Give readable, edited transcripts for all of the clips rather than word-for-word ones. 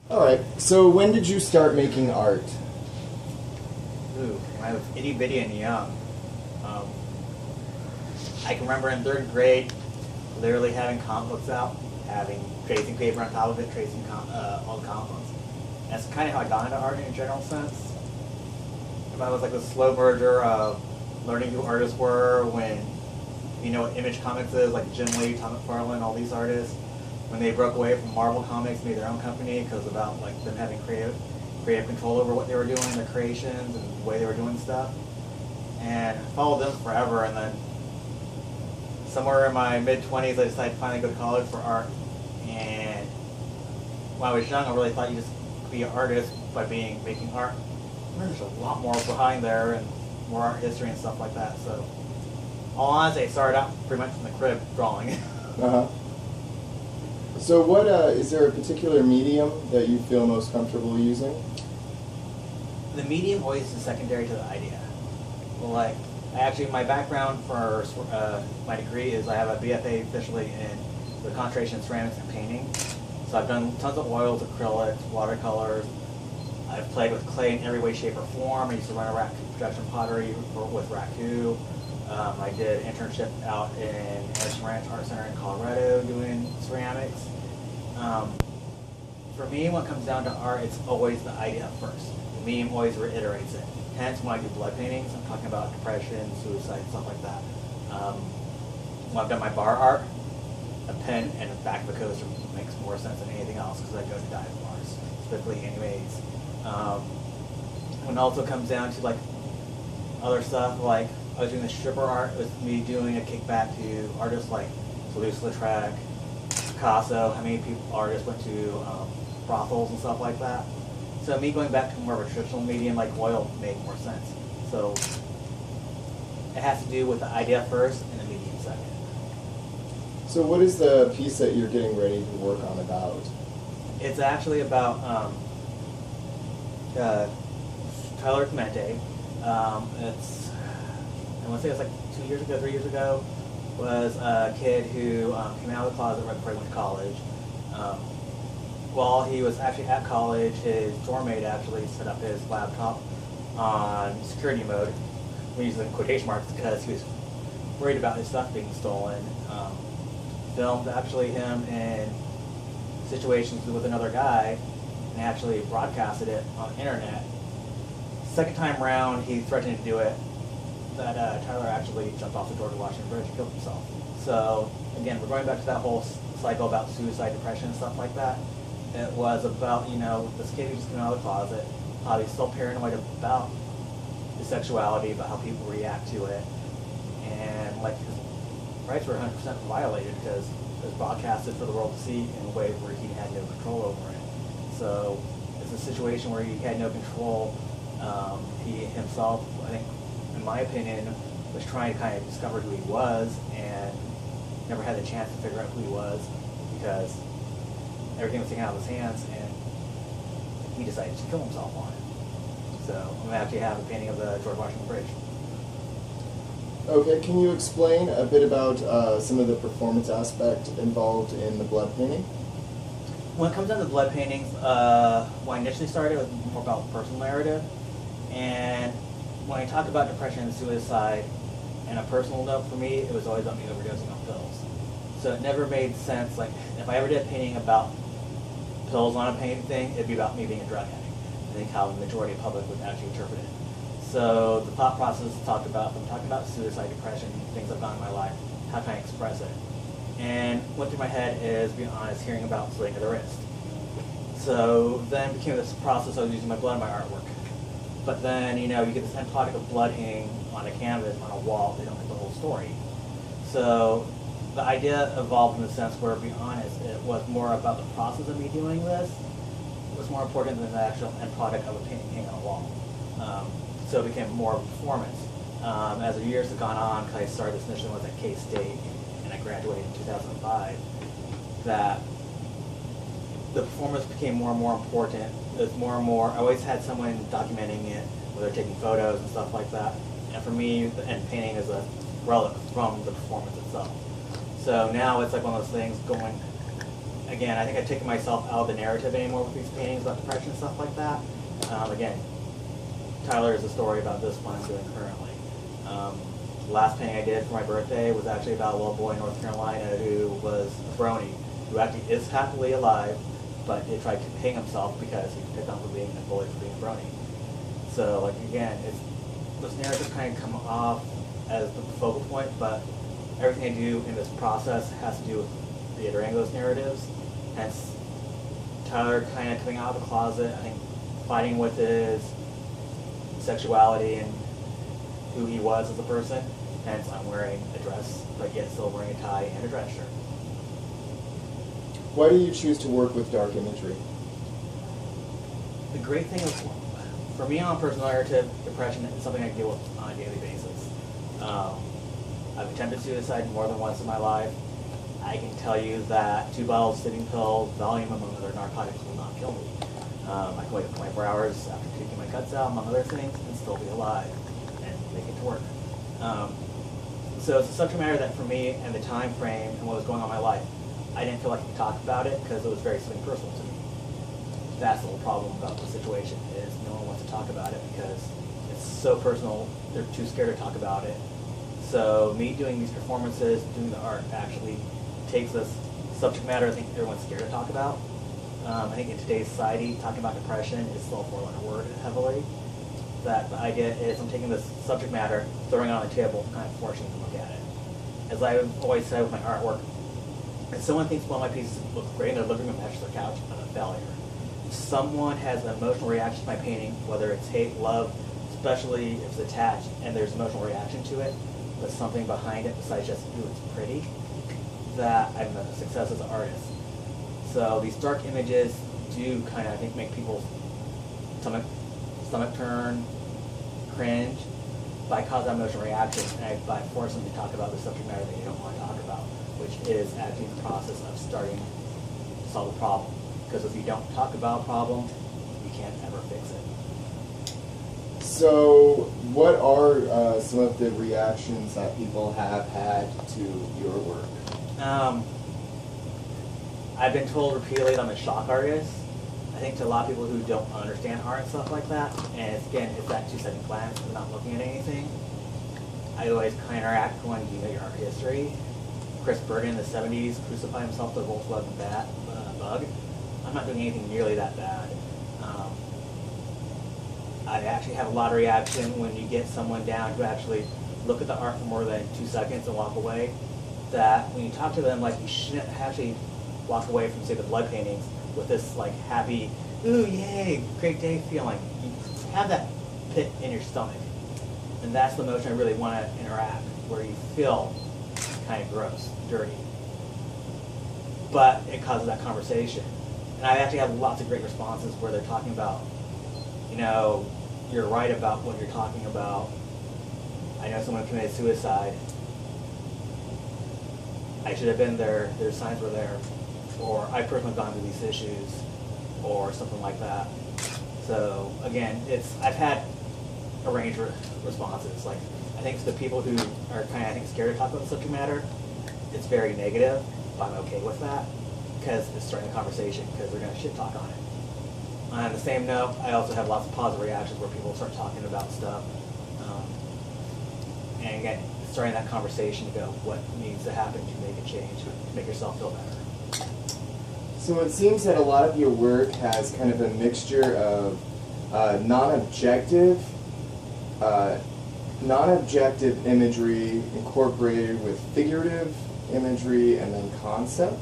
All right. So when did you start making art? Ooh, when I was itty bitty and young. I can remember in third grade, literally having comic books out, having tracing paper on top of it, tracing all the comic books. That's kind of how I got into art in a general sense. If I was like the slow merger of learning who artists were, when you know what Image Comics is, like Jim Lee, Tom McFarlane, all these artists, when they broke away from Marvel Comics, made their own company because about like them having creative control over what they were doing, their creations and the way they were doing stuff. And I followed them forever, and then somewhere in my mid-20s, I decided to finally go to college for art. And when I was young, I really thought you just could be an artist by making art. There's a lot more behind there and more art history and stuff like that. So, all honesty, I started out pretty much from the crib drawing. Uh-huh. So what, is there a particular medium that you feel most comfortable using? The medium always is secondary to the idea. Like, my background for my degree is I have a BFA officially in the concentration in ceramics and painting. So I've done tons of oils, acrylics, watercolors. I've played with clay in every way, shape, or form. I used to run a production pottery with Raku. I did an internship out in Anderson Ranch Art Center in Colorado doing ceramics. For me, when it comes down to art, it's always the idea first. The medium always reiterates it. Hence, when I do blood paintings, I'm talking about depression, suicide, stuff like that. When I've done my bar art, a pen and the back of a coaster makes more sense than anything else because I go to dive bars, specifically anyways. When it also comes down to like other stuff, like I was doing the stripper art with me doing a kickback to artists like Toulouse-Lautrec, Picasso. How many artists went to brothels and stuff like that? So me going back to more of a traditional medium like oil made more sense. So it has to do with the idea first and the medium second. So what is the piece that you're getting ready to work on about? It's actually about Tyler Clemente. It's, I want to say it was like 2 years ago, 3 years ago, was a kid who came out of the closet right before he went to college. While he was actually at college, his dorm mate actually set up his laptop on security mode. We're using quotation marks because he was worried about his stuff being stolen. Filmed actually him in situations with another guy and actually broadcasted it on the internet. Second time around, he threatened to do it. That Tyler actually jumped off the George Washington Bridge and killed himself. So again, we're going back to that whole cycle about suicide, depression, and stuff like that. It was about, you know, this kid who just came out of the closet, how he's still paranoid about his sexuality, about how people react to it, and like his rights were 100% violated because it was broadcasted for the world to see in a way where he had no control over it. So it's a situation where he had no control. He himself, I think, in my opinion, was trying to kind of discover who he was and never had the chance to figure out who he was because everything was taken out of his hands and he decided to kill himself on it. So I'm going to actually have a painting of the George Washington Bridge. Okay, can you explain a bit about some of the performance aspect involved in the blood painting? When it comes down to blood paintings, when I initially started, it was more about personal narrative. And when I talk about depression and suicide, and a personal note for me, it was always about me overdosing on pills. So it never made sense, like, if I ever did a painting about pills on a painting, it'd be about me being a drug addict. I think how the majority of the public would actually interpret it. So the thought process talked about, if I'm talking about suicide, depression, things I've done in my life, how can I express it? And what through my head is, being honest, hearing about slitting of the wrist. So then became this process of using my blood in my artwork. But then, you know, you get this end product of blood hanging on a canvas, on a wall, they don't get the whole story. So the idea evolved in the sense where, to be honest, it was more about the process of me doing this. It was more important than the actual end product of a painting hanging on a wall. So it became more of a performance. As the years have gone on, because I started this initially was at K-State, and I graduated in 2005, that the performance became more and more important. It was more and more, I always had someone documenting it, whether taking photos and stuff like that. And for me, the end painting is a relic from the performance itself. So now it's like one of those things going, again, I think I've taken myself out of the narrative anymore with these paintings about depression and stuff like that. Again, Tyler is a story about this one I'm doing currently. The last painting I did for my birthday was actually about a little boy in North Carolina who was a brony, who actually is happily alive, but he tried to hang himself because he was picked on for being a bully for being a brony. So, like, again, those narratives kind of come off as the focal point, but everything I do in this process has to do with reiterating those narratives. Hence, Tyler kind of coming out of the closet, I think, fighting with his sexuality and who he was as a person. Hence, I'm wearing a dress, but yet still wearing a tie and a dress shirt. Why do you choose to work with dark imagery? The great thing is, for me on personal narrative, depression is something I deal with on a daily basis. I've attempted suicide more than once in my life. I can tell you that 2 bottles of sleeping pills, Valium, among other narcotics, will not kill me. I can wait up 24 hours after taking my guts out, among other things, and still be alive and make it to work. So it's a subject matter that for me and the time frame and what was going on in my life, I didn't feel like I could talk about it because it was very something personal to me. That's the whole problem about the situation, is no one wants to talk about it because it's so personal, they're too scared to talk about it. So me doing these performances, doing the art, actually takes this subject matter I think everyone's scared to talk about. I think in today's society, talking about depression is still a 4-letter word heavily. That the idea is I'm taking this subject matter, throwing it on the table, kind of forcing you to look at it. As I've always said with my artwork, if someone thinks one of my pieces looks great in their living room next to their couch, I'm a failure. If someone has an emotional reaction to my painting, whether it's hate, love, especially if it's attached and there's emotional reaction to it, but something behind it besides just, ooh, it's pretty, that I'm a success as an artist. So these dark images do kind of, I think, make people's stomach turn, cringe, by causing that emotional reaction, and by forcing them to talk about the subject matter that you don't want to talk about, which is actually the process of starting to solve a problem. Because if you don't talk about a problem, you can't ever fix it. So what are some of the reactions that people have had to your work? I've been told repeatedly that I'm a shock artist. I think to a lot of people who don't understand art and stuff like that, and again, it's that 2-second glance of not looking at anything. I always kind of interact going, do you know your art history? Chris Burden in the 70s crucified himself to a Volkswagen bug. I'm not doing anything nearly that bad. I actually have a lot of reaction when you get someone down who actually look at the art for more than 2 seconds and walk away. That when you talk to them, like, you shouldn't actually walk away from, say, the blood paintings with this, like, happy, ooh, yay, great day feeling. You have that pit in your stomach. And that's the emotion I really want to interact, where you feel kind of gross, dirty. But it causes that conversation. And I actually have lots of great responses where they're talking about, you know, you're right about what you're talking about. I know someone committed suicide. I should have been there. Their signs were there. Or I personally gone through these issues, or something like that. So again, I've had a range of responses. Like, I think for the people who are kind of, I think, scared to talk about the subject matter, it's very negative, but I'm okay with that because it's starting a conversation, because they're going to shit talk on it. On the same note, I also have lots of positive reactions where people start talking about stuff. And again, starting that conversation to go, what needs to happen to make a change, to make yourself feel better. So it seems that a lot of your work has kind of a mixture of non-objective imagery incorporated with figurative imagery and then concept.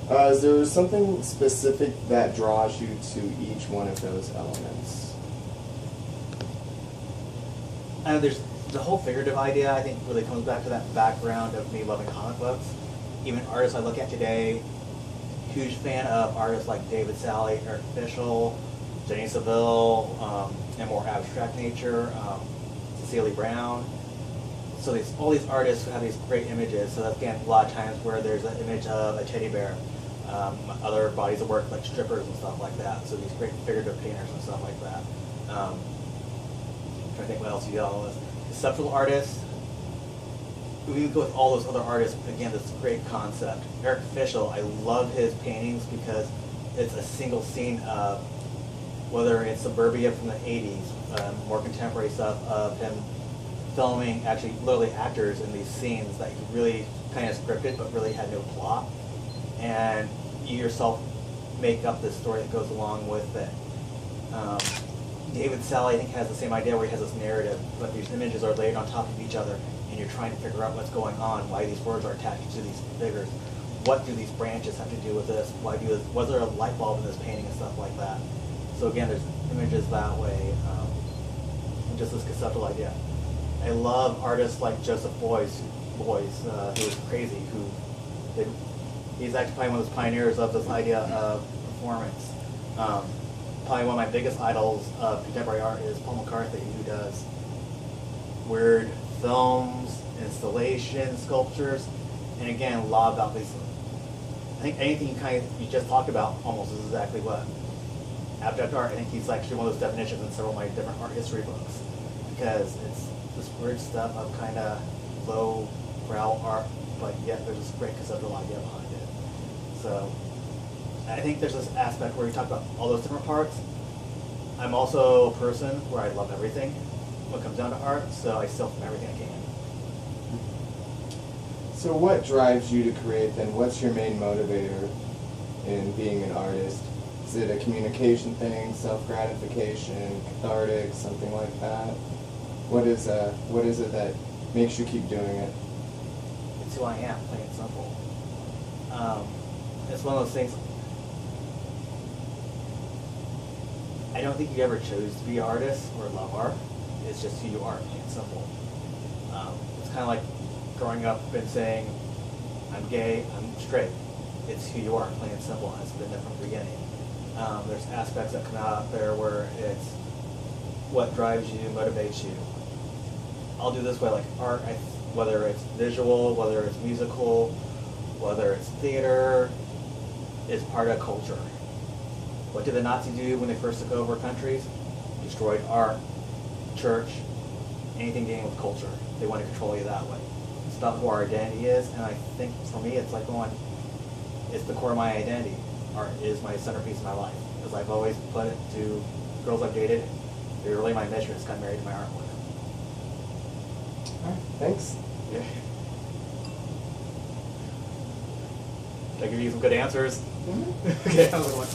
Is there something specific that draws you to each one of those elements? There's the whole figurative idea, I think, really comes back to that background of me loving comic books. Even artists I look at today, huge fan of artists like David Sally, Eric Fischl, Jenny Saville, and more abstract nature, Cecilia Brown. So all these artists have these great images. So that's, again, a lot of times where there's an image of a teddy bear, other bodies of work like strippers and stuff like that. So these great figurative painters and stuff like that. I'm trying to think what else you got on this. Conceptual artists, we go with all those other artists, again, this great concept. Eric Fischel, I love his paintings because it's a single scene of, whether it's suburbia from the 80s, more contemporary stuff of him filming actually literally actors in these scenes that he really kind of scripted but really had no plot. And you yourself make up this story that goes along with it. David Sally, I think, has the same idea where he has this narrative, but these images are laid on top of each other, and you're trying to figure out what's going on, why these words are attached to these figures. What do these branches have to do with this? Was there a light bulb in this painting and stuff like that? So again, there's images that way, and just this conceptual idea. I love artists like Joseph Beuys, who was crazy, he's actually probably one of those pioneers of this idea of performance. Probably one of my biggest idols of contemporary art is Paul McCarthy, who does weird films, installations, sculptures, and again, a lot about these. I think anything you just talked about almost is exactly what abstract art. I think he's actually one of those definitions in several of my different art history books, because it's this weird stuff of kind of low brow art, but yet there's this great conceptual idea behind it. So I think there's this aspect where you talk about all those different parts. I'm also a person where I love everything when it comes down to art, so I steal from everything I can. So what drives you to create then? What's your main motivator in being an artist? Is it a communication thing, self-gratification, cathartic, something like that? What is it that makes you keep doing it? It's who I am, plain and simple. It's one of those things. I don't think you ever chose to be an artist or love art. It's just who you are, plain and simple. It's kind of like growing up and saying, I'm gay, I'm straight. It's who you are, plain and simple. It's been there from the beginning. There's aspects that come out there where it's what drives you, motivates you. I'll do this way, like art, whether it's visual, whether it's musical, whether it's theater, is part of culture. What did the Nazis do when they first took over countries? Destroyed art, church, anything dealing with culture. They want to control you that way. It's about who our identity is, and I think for me it's like it's the core of my identity. Art is my centerpiece of my life. As I've always put it to girls I've dated, they're really my mistress, got married to my artwork. All right, thanks. Yeah. Did I give you some good answers? Mm-hmm. Okay, I was like,